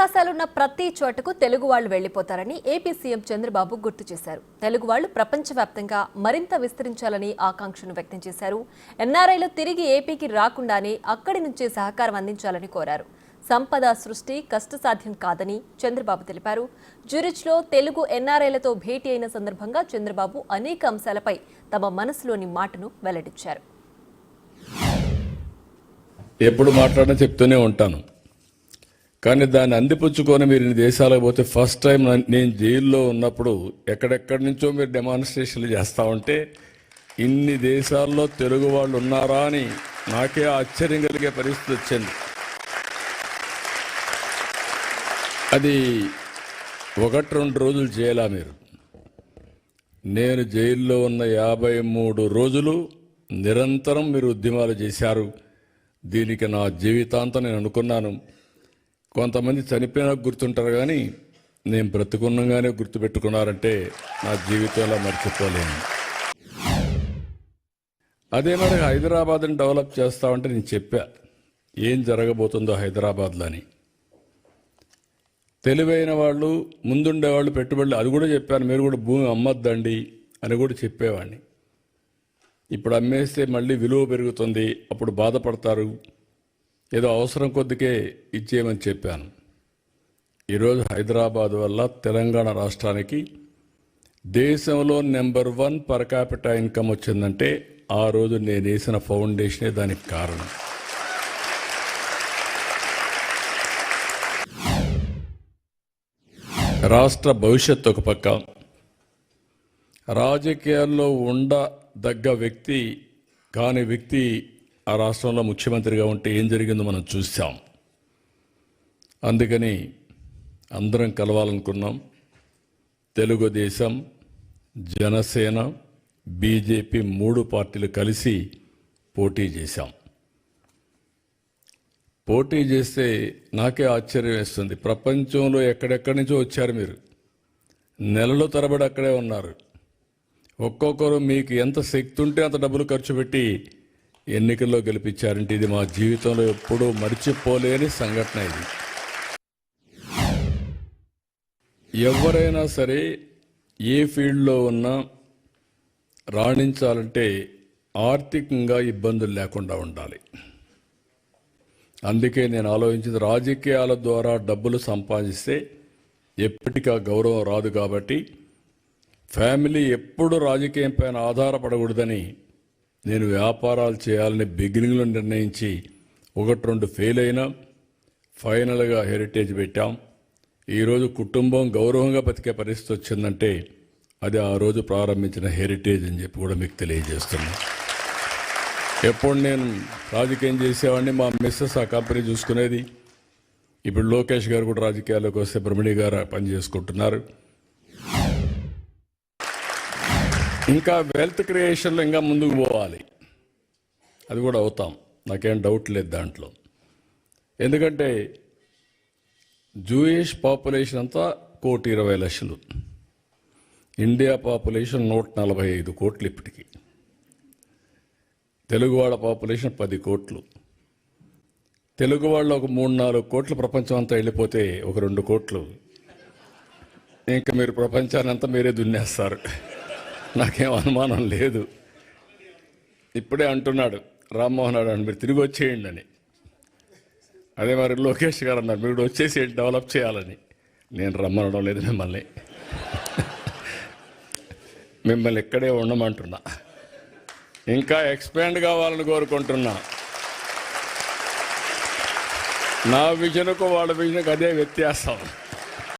అవకాశాలున్న ప్రతి చోటకు తెలుగు వాళ్ళు వెళ్లిపోతారని ఏపీ సీఎం చంద్రబాబు గుర్తు చేశారు. తెలుగు వాళ్ళు ప్రపంచవ్యాప్తంగా మరింత విస్తరించాలని ఆకాంక్షను వ్యక్తం చేశారు. ఎన్ఆర్ఐలు తిరిగి ఏపీకి రాకుండానే అక్కడి నుంచే సహకారం అందించాలని కోరారు. సంపద సృష్టి కష్టసాధ్యం కాదని చంద్రబాబు తెలిపారు. జ్యూరిచ్లో తెలుగు ఎన్ఆర్ఐలతో భేటీ అయిన సందర్భంగా చంద్రబాబు అనేక అంశాలపై తమ మనసులోని మాటను వెల్లడించారు. ఎప్పుడు మాట్లాడినా చెప్తూనే ఉంటాను, కానీ దాన్ని అందిపుచ్చుకొని మీరు ఇన్ని దేశాలకు పోతే ఫస్ట్ టైం నేను జైల్లో ఉన్నప్పుడు ఎక్కడెక్కడి నుంచో మీరు డెమాన్స్ట్రేషన్లు చేస్తూ ఉంటే ఇన్ని దేశాల్లో తెలుగు వాళ్ళు ఉన్నారా అని నాకే ఆశ్చర్యం కలిగే పరిస్థితి వచ్చింది. అది 1-2 రోజులు చేయాలా మీరు? నేను జైల్లో ఉన్న 53 రోజులు నిరంతరం మీరు ఉద్యమాలు చేశారు. దీనికి నా జీవితాంతం నేను అనుకున్నాను. కొంతమంది చనిపోయినా గుర్తుంటారు, కానీ నేను బ్రతుకున్నగానే గుర్తుపెట్టుకున్నారంటే నా జీవితంలో మర్చిపోలేను. అదే మరి హైదరాబాద్ని డెవలప్ చేస్తామంటే నేను చెప్పా ఏం జరగబోతుందో హైదరాబాద్లో అని. తెలివైన వాళ్ళు ముందుండేవాళ్ళు పెట్టుబడులు అది కూడా చెప్పాను. మీరు కూడా భూమి అమ్మద్దండి అని కూడా చెప్పేవాడిని. ఇప్పుడు అమ్మేస్తే మళ్ళీ విలువ పెరుగుతుంది, అప్పుడు బాధపడతారు, ఏదో అవసరం కొద్దికే ఇచ్చేయమని చెప్పాను. ఈరోజు హైదరాబాద్ వల్ల తెలంగాణ రాష్ట్రానికి దేశంలో నెంబర్ 1 పర్ క్యాపిటా ఇన్కమ్ వచ్చిందంటే ఆ రోజు నేను వేసిన ఫౌండేషనే దానికి కారణం. రాష్ట్ర భవిష్యత్తు ఒక పక్క, రాజకీయాల్లో ఉండదగ్గ వ్యక్తి కాని వ్యక్తి ఆ రాష్ట్రంలో ముఖ్యమంత్రిగా ఉంటే ఏం జరిగిందో మనం చూసాం. అందుకని అందరం కలవాలనుకున్నాం. తెలుగుదేశం, జనసేన, బీజేపీ 3 పార్టీలు కలిసి పోటీ చేశాం. పోటీ చేస్తే నాకే ఆశ్చర్యం వేస్తుంది. ప్రపంచంలో ఎక్కడెక్కడి నుంచో వచ్చారు మీరు, నెలల తరబడి అక్కడే ఉన్నారు. ఒక్కొక్కరు మీకు ఎంత శక్తి ఉంటే అంత డబ్బులు ఖర్చు పెట్టి ఎన్నికల్లో గెలిపించారంటే ఇది మా జీవితంలో ఎప్పుడూ మర్చిపోలేని సంఘటన. ఇది ఎవరైనా సరే ఏ ఫీల్డ్లో ఉన్నా రాణించాలంటే ఆర్థికంగా ఇబ్బందులు లేకుండా ఉండాలి. అందుకే నేను ఆలోచించింది, రాజకీయాల ద్వారా డబ్బులు సంపాదిస్తే ఎప్పటికీ ఆ గౌరవం రాదు. కాబట్టి ఫ్యామిలీ ఎప్పుడు రాజకీయం పైన ఆధారపడకూడదని నేను వ్యాపారాలు చేయాలని బిగినింగ్లో నిర్ణయించి 1-2 ఫెయిల్ అయినా ఫైనల్గా హెరిటేజ్ పెట్టాం. ఈరోజు కుటుంబం గౌరవంగా బతికే పరిస్థితి వచ్చిందంటే అది ఆ రోజు ప్రారంభించిన హెరిటేజ్ అని చెప్పి కూడా మీకు తెలియజేస్తున్నాను. ఎప్పుడు నేను రాజకీయం చేసేవాడిని, మా మిస్సెస్ ఆ కంపెనీ చూసుకునేది. ఇప్పుడు లోకేష్ గారు కూడా రాజకీయాల్లోకి వస్తే బ్రహ్మణి గారు పని చేసుకుంటున్నారు. ఇంకా వెల్త్ క్రియేషన్లో ఇంకా ముందుకు పోవాలి, అది కూడా అవుతాం, నాకేం డౌట్ లేదు దాంట్లో. ఎందుకంటే జూయిష్ పాపులేషన్ అంతా 1,20,00,000, ఇండియా పాపులేషన్ 145 కోట్లు ఇప్పటికి, తెలుగు వాళ్ళ పాపులేషన్ 10 కోట్లు. తెలుగు వాళ్ళు ఒక 3-4 కోట్లు ప్రపంచం అంతా వెళ్ళిపోతే ఒక 2 కోట్లు ఇంకా మీరు ప్రపంచాన్ని అంతా మీరే దున్నేస్తారు, నాకేం అనుమానం లేదు. ఇప్పుడే అంటున్నాడు రామ్మోహన్ రావు, మీరు తిరిగి వచ్చేయండి అని. అదే మరి లోకేష్ గారు అన్నారు మీరు వచ్చేసి డెవలప్ చేయాలని. నేను రమ్మనడం లేదు మిమ్మల్ని ఇక్కడే ఉండమంటున్నా, ఇంకా ఎక్స్పాండ్ కావాలని కోరుకుంటున్నా. నా విజన్కు వాళ్ళ విజన్కు అదే వ్యత్యాసం.